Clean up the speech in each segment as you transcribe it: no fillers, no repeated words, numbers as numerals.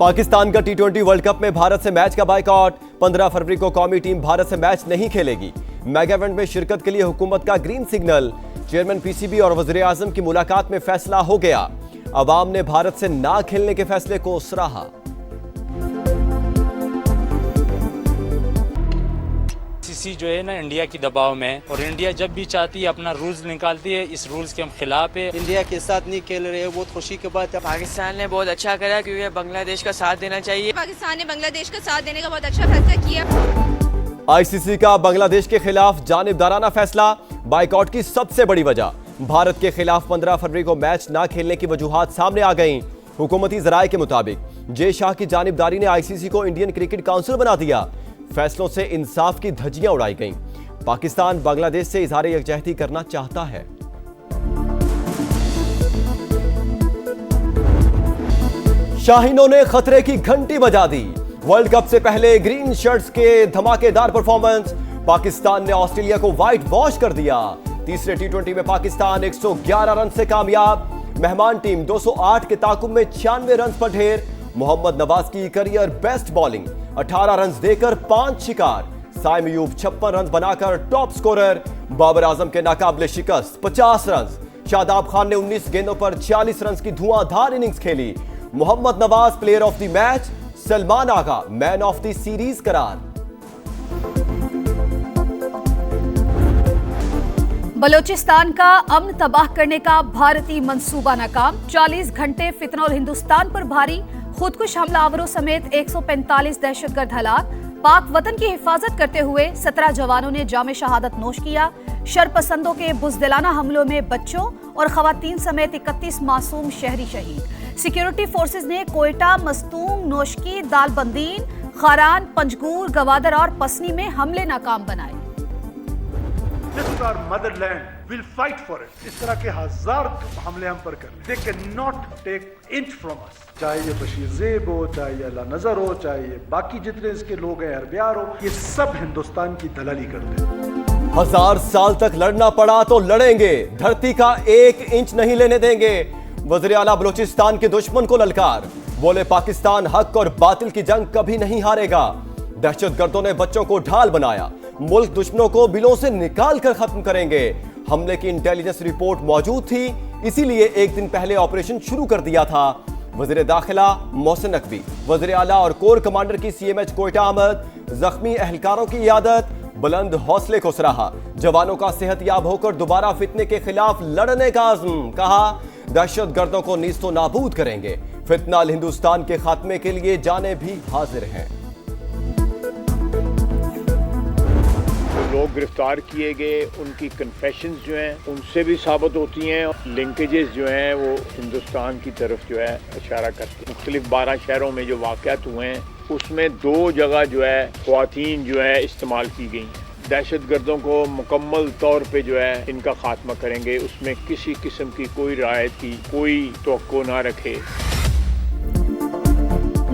पाकिस्तान का टी20 world cup में भारत से मैच का बायकॉट। 15 फरवरी को कौमी टीम भारत से मैच नहीं खेलेगी। मेगा इवेंट में शिरकत के लिए हुकूमत का ग्रीन सिग्नल। चेयरमैन पीसीबी और वज़ीर आज़म की मुलाकात में फैसला हो गया। अवाम ने भारत से ना खेलने के फैसले को सराहा। आईसीसी जो है ना इंडिया की दबाव में है और इंडिया जब भी चाहती है अपना रूल्स निकालती है। इस रूल्स के हम खिलाफ है। इंडिया के साथ नहीं खेल रहे हैं, बहुत खुशी की बात है। पाकिस्तान ने बहुत अच्छा करा क्योंकि बांग्लादेश का साथ देना चाहिए। पाकिस्तान ने बांग्लादेश का साथ देने का बहुत अच्छा फैसला किया। आईसीसी का बांग्लादेश के खिलाफ जानिबदाराना फैसला। बायकॉट की सबसे बड़ी वजह भारत के खिलाफ 15 फरवरी को मैच ना खेलने की वजूहात सामने आ गईं। हुकूमती जराये के मुताबिक जे शाह की जानिबदारी ने आईसीसी को इंडियन क्रिकेट काउंसिल बना दिया। फैसलों से इंसाफ की धज्जियां उड़ाई गईं। पाकिस्तान बांग्लादेश से इजहार यकजहती करना चाहता है। शाहीनों ने खतरे की घंटी बजा दी। वर्ल्ड कप से पहले ग्रीन शर्ट्स के धमाकेदार परफॉर्मेंस। पाकिस्तान ने ऑस्ट्रेलिया को व्हाइट वॉश कर दिया। तीसरे टी20 में पाकिस्तान 111 रन से कामयाब। मेहमान टीम 208 के ताकुब में 96 रन पर ढेर। मोहम्मद नवाज की करियर बेस्ट बॉलिंग, 18 रन देकर 5 शिकार। साइम अयूब 56 रन बनाकर टॉप स्कोरर। बाबर आजम के नाकाबिले शिकस्त 50 रन। शादाब खान ने 19 गेंदों पर 46 रन की धुआंधार इनिंग्स खेली। Mohammad Nawaz player of the match, Salman Agha man of the series करार। बलोचिस्तान का अमन तबाह करने का भारतीय मंसूबा नाकाम। 40 घंटे फितना और हिंदुस्तान पर भारी। खुदकुश हमलावरों समेत 145 दहशतगर्द हलाक। पाक वतन की हिफाजत करते हुए 17 जवानों ने जामे शहादत नोश किया। शरपसंदों के बुज़दिलाना हमलों में बच्चों और खवातीन समेत 31 मासूम शहरी शहीद। सिक्योरिटी फोर्सेज ने कोयटा, मस्तूम, नोशकी, दालबंदीन, खारान, पंजगूर, गवादर और पसनी में हमले नाकाम बनाए। This is our motherland. We'll fight for it. इस तरह के हजार हमले हम पर कर They cannot take inch from us. चाहे ये बशीर ज़ेब हो, चाहे ये अल्लाह नजर हो, चाहे ये बाकी जितने इसके लोग हैं अरबियार हो, ये सब हिंदुस्तान की दलाली करते हैं। 1000 साल तक लड़ना पड़ा तो लड़ेंगे। धरती का 1 इंच नहीं लेने देंगे। वज़ीर आला बलोचिस्तान के दुश्मन को ललकार। बोले पाकिस्तान हक और बातिल की जंग कभी नहीं हारेगा। दहशतगर्दों ने बच्चों को ढाल बनाया। मुल्क दुश्मनों को बिलों से निकाल कर खत्म करेंगे। हमले की इंटेलिजेंस रिपोर्ट मौजूद थी, इसीलिए एक दिन पहले ऑपरेशन शुरू कर दिया था। वज़ीर दाखिला मोहसिन नकवी, वज़ीर आला और कोर कमांडर की सीएमएच कोयटा आमद। जख्मी अहलकारों की इयादत। बुलंद हौसले को सराहा। जवानों का सेहतयाब होकर दोबारा फितने के खिलाफ लड़ने का आज़म। कहा दहशतगर्दों को नीस्तो नाबूद करेंगे। फितनाल हिंदुस्तान के खात्मे के लिए जाने भी हाजिर हैं। लोग गिरफ्तार किए गए, उनकी कन्फेशंस जो हैं उनसे भी साबित होती हैं। लिंकेजेस जो हैं वो हिंदुस्तान की तरफ जो है इशारा करते हैं। मुख्तलिफ 12 शहरों में जो वाक़यात हुए हैं उसमें 2 जगह जो है ख्वातीन जो है इस्तेमाल की गई। दहशतगर्दों को मुकम्मल तौर पे जो है इनका खात्मा करेंगे। उसमें किसी किस्म की कोई रायत की कोई तवक्को ना रखे।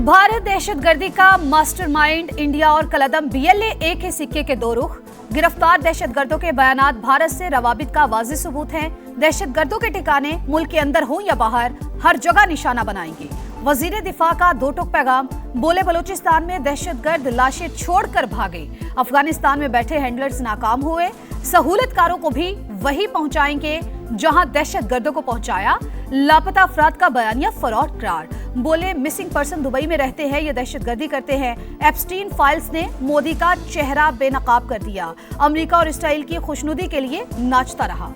भारत दहशतगर्दी का मास्टरमाइंड। इंडिया और कलदम बीएलए एक ही सिक्के के 2 रुख। गिरफ्तार दहशतगर्दों के बयानात भारत से रवाबित का वाज़ेह सबूत हैं। दहशतगर्दों के ठिकाने मुल्क के अंदर हो या बाहर हर जगह निशाना बनाएंगे। वजीर दिफा का 2 टूक पैगाम। बोले बलूचिस्तान में दहशतगर्द लाशें छोड़कर भागे। अफगानिस्तान में बैठे हैंडलर्स नाकाम हुए। सहूलतकारों को भी वही पहुंचाएंगे जहां दहशतगर्दों को पहुंचाया। लापता अफराद का बयानिया फरॉड करार। बोले मिसिंग पर्सन दुबई में रहते हैं, ये दहशतगर्दी करते हैं। एप्स्टीन फाइल्स ने मोदी का चेहरा बेनकाब कर दिया। अमेरिका और इसराइल की खुशनुदी के लिए नाचता रहा।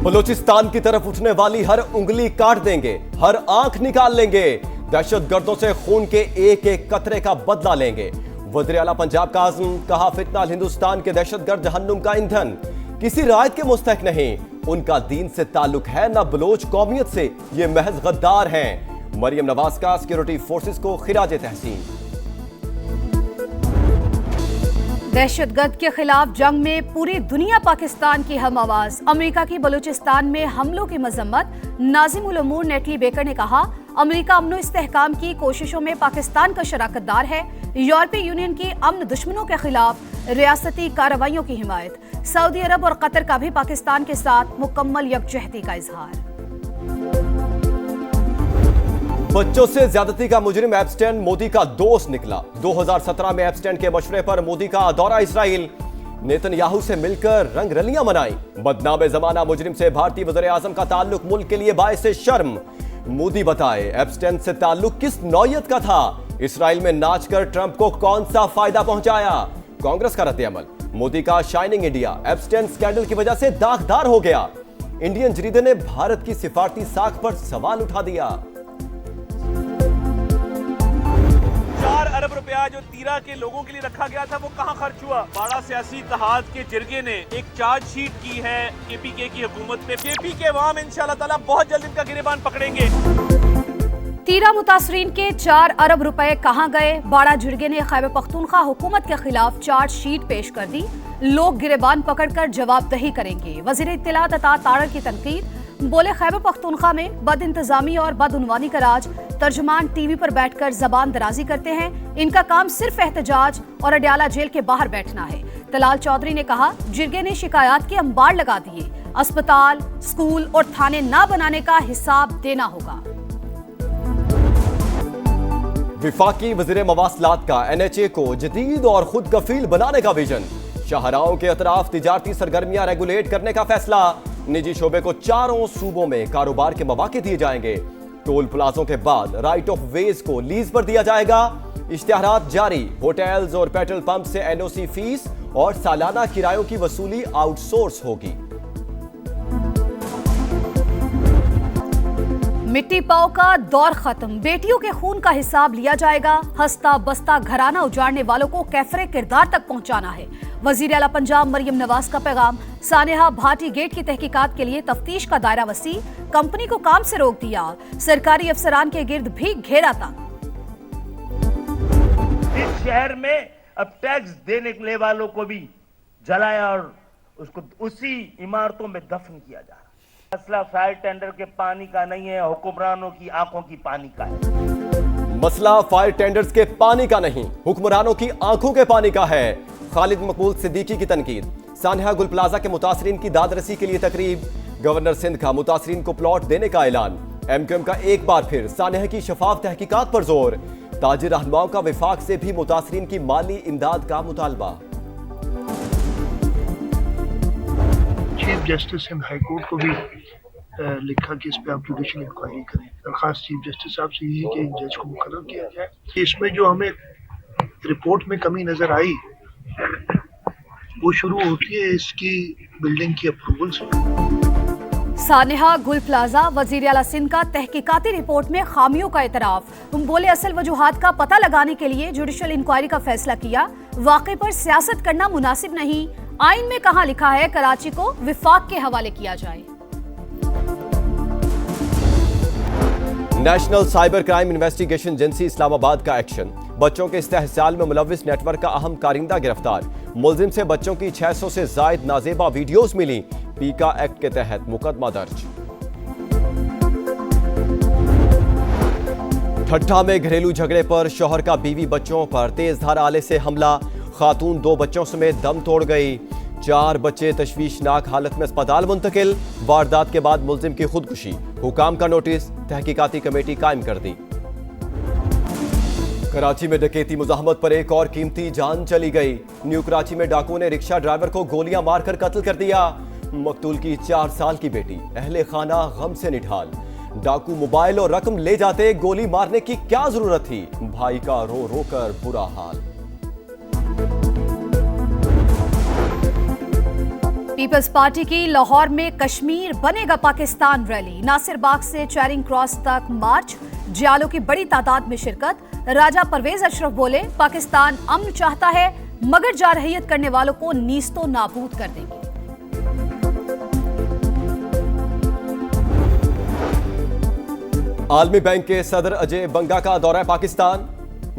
बलूचिस्तान की तरफ उठने वाली हर उंगली काट देंगे, हर आंख निकाल लेंगे। दहशतगर्दों से खून के एक एक कतरे का बदला लेंगे। वज़ीर आला पंजाब का आज़म। कहा फितनाल हिंदुस्तान के दहशतगर्द जहन्नुम का ईंधन। किसी रायत के मुस्तहक नहीं, उनका दीन से ताल्लुक है न बलोच कौमियत से, ये महज गद्दार हैं। मरियम नवाज का सिक्योरिटी फोर्सेस को खिराज तहसीन। दहशतगर्द के खिलाफ जंग में पूरी दुनिया पाकिस्तान की हम आवाज। अमेरिका की बलूचिस्तान में हमलों की मजम्मत। नाजिम उल उमूर नेटली बेकर ने कहा अमेरिका अमन इस्तेहकाम की कोशिशों में पाकिस्तान का शराकतदार है। यूरोपीय यूनियन की अमन दुश्मनों के खिलाफ रियासती कार्रवाइयों की हिमायत। सऊदी अरब और कतर का भी पाकिस्तान के साथ मुकम्मल यकजहती का इजहार। बच्चों से ज्यादती का मुजरिम एप्स्टेन मोदी का दोस्त निकला। 2017 में एप्स्टेन के मशवरे पर मोदी का दौरा इस्राइल, नेतन्याहू से मिलकर रंगरलियां मनाई। बदनाम जमाना मुजरिम से भारतीय वज़ीर आज़म का ताल्लुक मुल्क के लिए बाइस शर्म। मोदी बताए एप्स्टेन से ताल्लुक किस नौयत का था, इस्राइल में नाचकर ट्रंप को कौन सा फायदा पहुंचाया। कांग्रेस का रद्द-ए-अमल, मोदी का शाइनिंग इंडिया एप्स्टेन स्कैंडल की वजह से दागदार हो गया। इंडियन जरीदे ने भारत की सिफारती साख पर सवाल उठा दिया। 4 अरब रुपया जो तीरा के लोगों के लिए रखा गया था वो कहां खर्च हुआ। बड़ा सियासी इत्तेहाद के जिरगे ने एक चार्जशीट की है केपीके की हुकूमत पे। केपीके अवाम इंशाल्लाह ताला बहुत जल्द इनका गिरेबान पकड़ेंगे। तीरा मुतासरीन के 4 अरब रुपए कहां गए? बाड़ा जिरगे ने खैबर पख्तूनख्वा हुकूमत के खिलाफ चार्जशीट पेश कर दी। लोग गिरेबान पकड़कर जवाबदही करेंगे। वजीर इत्तलात अता तारड़ की तनकीद, बोले खैबर पख्तूनख्वा में बद इंतजामी और बदउनवानी का राज। तर्जुमान टीवी पर बैठकर जबान दराजी करते हैं, इनका काम सिर्फ एहतजाज और अडयाला जेल के बाहर बैठना है। तलाल चौधरी ने कहा जिरगे ने शिकायत के अंबार लगा दिए, अस्पताल, स्कूल और थाने ना बनाने का हिसाब देना होगा। विफाकी वज़ीर मवासलात का NHA को जदीद और खुद कफील बनाने का विजन। शाहराहों के अतराफ तिजारती सरगर्मियां रेगुलेट करने का फैसला। निजी शोबे को 4 सूबों में कारोबार के मौके दिए जाएंगे। टोल प्लाजों के बाद राइट ऑफ वेज को लीज पर दिया जाएगा। इश्तिहारात जारी, होटल्स और पेट्रोल पंप से NOC फीस और सालाना किरायों की वसूली आउटसोर्स होगी। मिट्टी पाव का दौर खत्म, बेटियों के खून का हिसाब लिया जाएगा। हंसता बसता घराना उजाड़ने वालों को कैफरे किरदार तक पहुंचाना है। वजीर आला पंजाब मरियम नवाज का पैगाम, सानेहा भाटी गेट की तहकीकात के लिए तफ्तीश का दायरा वसी, कंपनी को काम से रोक दिया। सरकारी अफसरान के गिर्द भी घेरा था। इस शहर में अब टैक्स देने वालों को भी जलाया और उसको उसी इमारतों में दफन किया जा रहा है। मसला फायर टेंडर के पानी का नहीं है, हुक्मरानों की आंखों की पानी का है। मसला फायर टेंडर्स के पानी का नहीं, हुक्मरानों की आंखों के पानी का है। खालिद मकबूल सिद्दीकी की तनकीद। सानहा गुल प्लाजा के मुतासरीन की दादरसी के लिए तकरीब। गवर्नर सिंध का मुतासरीन को प्लॉट देने का ऐलान। MQM का एक बार फिर सानहा की शफाफ तहकीकात पर जोर। ताजिर रहनुमाओं का विफाक से भी मुतासरीन की माली इमदाद का मुतालबा। Chief justice and high court को भी लिखा कि इस पे आप जुडिशल इंक्वायरी करें। दरखास्त चीफ जस्टिस साहब से ये है कि एक जज को मुकर्रर किया जाए। इसमें जो हमें रिपोर्ट में कमी नजर आई वो शुरू होती है इसकी बिल्डिंग की अप्रूवल से। सानेहा गुल प्लाजा, वजीर आला सिंध का तहकीकाती रिपोर्ट में खामियों का इतराफ। बोले असल वजूहात का पता लगाने के लिए जुडिशल इंक्वायरी का फैसला किया। वाकई पर सियासत करना मुनासिब नहीं। आइन में कहां लिखा है कराची को विफाक के हवाले किया जाए। National cyber crime investigation agency Islamabad का एक्शन। बच्चों के इस्तेहसाल में मुलविस नेटवर्क का अहम कारिंदा गिरफ्तार। मुलजिम से बच्चों की 600 से जायद नाजेबा वीडियोस मिली। पीका एक्ट के तहत मुकदमा दर्ज। ठट्ठा में घरेलू झगड़े पर शौहर का बीवी बच्चों पर तेजधार आले से हमला। खातून 2 बच्चों समेत दम तोड़ गई। 4 बच्चे तशवीशनाक हालत में अस्पताल मुंतकिल। वारदात के बाद मुलजिम की खुदकुशी। हुकाम का नोटिस, तहकीकाती कमेटी कायम कर दी। कराची में डकैती मुजाहमत पर एक और कीमती जान चली गई। न्यू कराची में डाकुओं ने रिक्शा ड्राइवर को गोलियां मारकर कत्ल कर दिया। मकतूल की 4 साल की बेटी अहले खाना गम से निढाल। डाकू मोबाइल और रकम ले जाते, गोली मारने की क्या जरूरत थी। भाई का रो रो कर बुरा हाल। पीपल्स पार्टी की लाहौर में कश्मीर बनेगा पाकिस्तान रैली। नासिर बाग से चैरिंग क्रॉस तक मार्च। जियालों की बड़ी तादाद में शिरकत। राजा परवेज अशरफ बोले पाकिस्तान अमन चाहता है मगर जारहियत करने वालों को नीस्तो नाबूद कर देंगे। आलमी बैंक के सदर अजय बंगा का दौरा पाकिस्तान।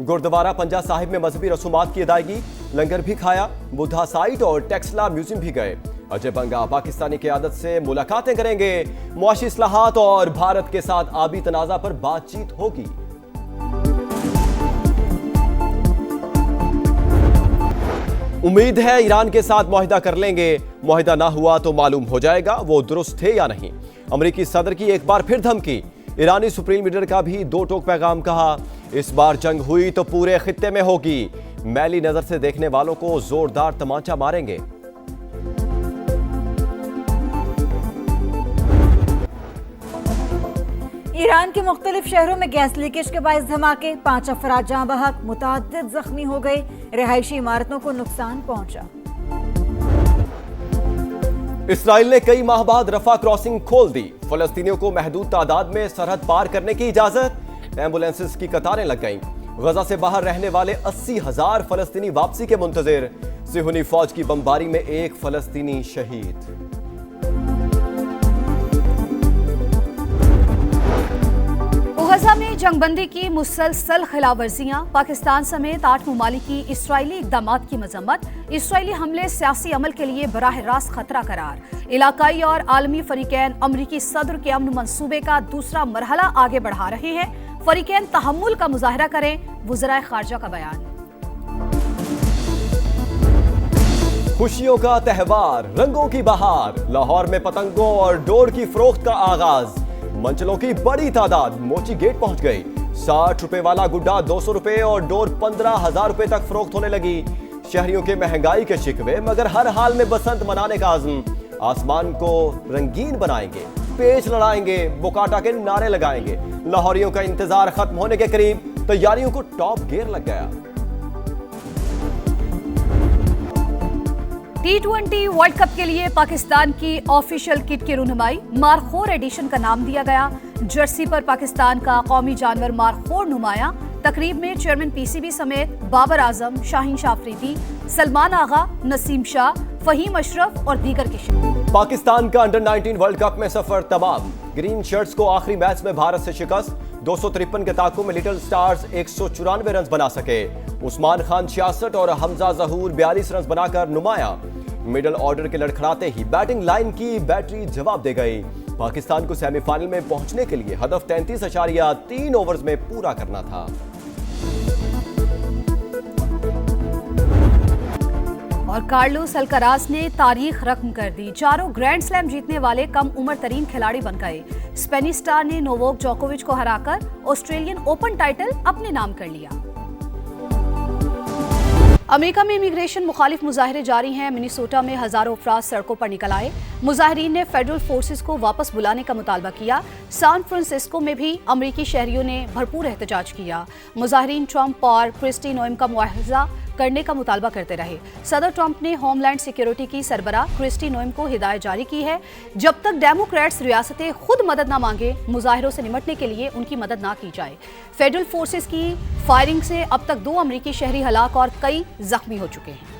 गुरुद्वारा पंजा साहिब में मजहबी रसूमात की अदायगी। लंगर भी खाया। बुद्धा साइट और टेक्सला म्यूजियम भी गए। अजय बंगा पाकिस्तानी क़यादत से मुलाकातें करेंगे। मुआशी इस्लाहात और भारत के साथ आबी तनाज़ा पर बातचीत होगी। उम्मीद है ईरान के साथ मुआहिदा कर लेंगे। मुआहिदा ना हुआ तो मालूम हो जाएगा वो दुरुस्त थे या नहीं। अमरीकी सदर की एक बार फिर धमकी। ईरानी सुप्रीम लीडर का भी दो टोक पैगाम कहा, इस बार जंग हुई तो पूरे खित्ते में होगी, मैली नजर से देखने वालों को जोरदार तमाचा मारेंगे। ईरान के मुख्तलिफ शहरों में गैस लीकेज के बायस धमाके, 5 अफराद जाँ बहक, मुताद्दिद जख्मी हो गए, रिहायशी इमारतों को नुकसान पहुंचा। इसराइल ने कई माह बाद रफा क्रॉसिंग खोल दी, फलस्तीनियों को महदूद तादाद में सरहद पार करने की इजाजत, एम्बुलेंसेस की कतारें लग गईं। गजा से बाहर रहने वाले 80,000 फलस्तीनी वापसी के मुंतजिर, सिहुनी फौज की बमबारी में एक फलस्तीनी शहीद। गजा में जंगबंदी की मुसलसल खिलाफवर्जियां, पाकिस्तान समेत 8 ममालिक की इसराइली इक़दामात की मजम्मत, इसराइली हमले सियासी अमल के लिए बराह रास्त खतरा करार, इलाकाई और आलमी फरीकैन अमरीकी सदर के अमन मंसूबे का दूसरा मरहला आगे बढ़ा रहे हैं, फरीकैन तहम्मुल का मुजाहरा करें, वज़राए खारजा का बयान। खुशियों का त्यौहार, रंगों की बहार, लाहौर में पतंगों और डोर की फरोख्त का आगाज, मंचलों की बड़ी तादाद मोची गेट पहुंच गई। 60 रुपए वाला गुड्डा 200 रुपए और डोर 15,000 रुपए तक फरोख्त होने लगी। शहरियों के महंगाई के शिकवे, मगर हर हाल में बसंत मनाने का आज़म, आसमान को रंगीन बनाएंगे, पेच लड़ाएंगे, बोकाटा के नारे लगाएंगे। लाहौरियों का इंतजार खत्म होने के करीब, तैयारियों को टॉप गियर लग गया। T20 वर्ल्ड कप के लिए पाकिस्तान की ऑफिशियल किट की रुनुमाई, मारखोर एडिशन का नाम दिया गया। जर्सी पर पाकिस्तान का कौमी जानवर मारखोर नुमाया। तकरीब में चेयरमैन PCB समेत बाबर आजम, शाहीन शाह अफरीदी, सलमान आगा, नसीम शाह, फहीम अशरफ और दीगर के शिरकत। पाकिस्तान का अंडर 19 वर्ल्ड कप में सफर तमाम, ग्रीन शर्ट्स को आखिरी मैच में भारत से शिकस्त, 253 के ताकों में लिटिल स्टार्स 194 रन बना सके। उस्मान खान 66 और हमजा जहूर 42 रन बनाकर नुमाया। मिडल ऑर्डर के लड़खड़ाते ही बैटिंग लाइन की बैटरी जवाब दे गई। पाकिस्तान को सेमीफाइनल में पहुंचने के लिए हदफ 33.3 ओवर्स में पूरा करना था। और कार्लोस अल्काराज ने तारीख रकम कर दी, चारों ग्रैंड स्लैम जीतने वाले कम उम्र तरीन खिलाड़ी बन गए। स्पेनिश स्टार ने नोवाक जोकोविच को हराकर ऑस्ट्रेलियन ओपन टाइटल अपने नाम कर लिया। अमेरिका में इमिग्रेशन मुखालिफ मुजाहरे जारी हैं। मिनीसोटा में हजारों अफराद सड़कों पर निकल आए। मुजाहिरीन ने फेडरल फोर्सेस को वापस बुलाने का मुतालबा किया। सैन फ्रांसिस्को में भी अमेरिकी शहरियों ने भरपूर एहतजाज किया। मुजाहिरीन ट्रंप और क्रिस्टी नोएम का मुआवजा करने का मुतालबा करते रहे। सदर ट्रंप ने होमलैंड सिक्योरिटी की सरबराह क्रिस्टी नोएम को हिदायत जारी की है, जब तक डेमोक्रेट्स रियासतें खुद मदद न मांगे, मुजाहिरों से निपटने के लिए उनकी मदद ना की जाए। फेडरल फोर्सेस की फायरिंग से अब तक 2 अमेरिकी शहरी हलाक और कई जख्मी हो चुके हैं।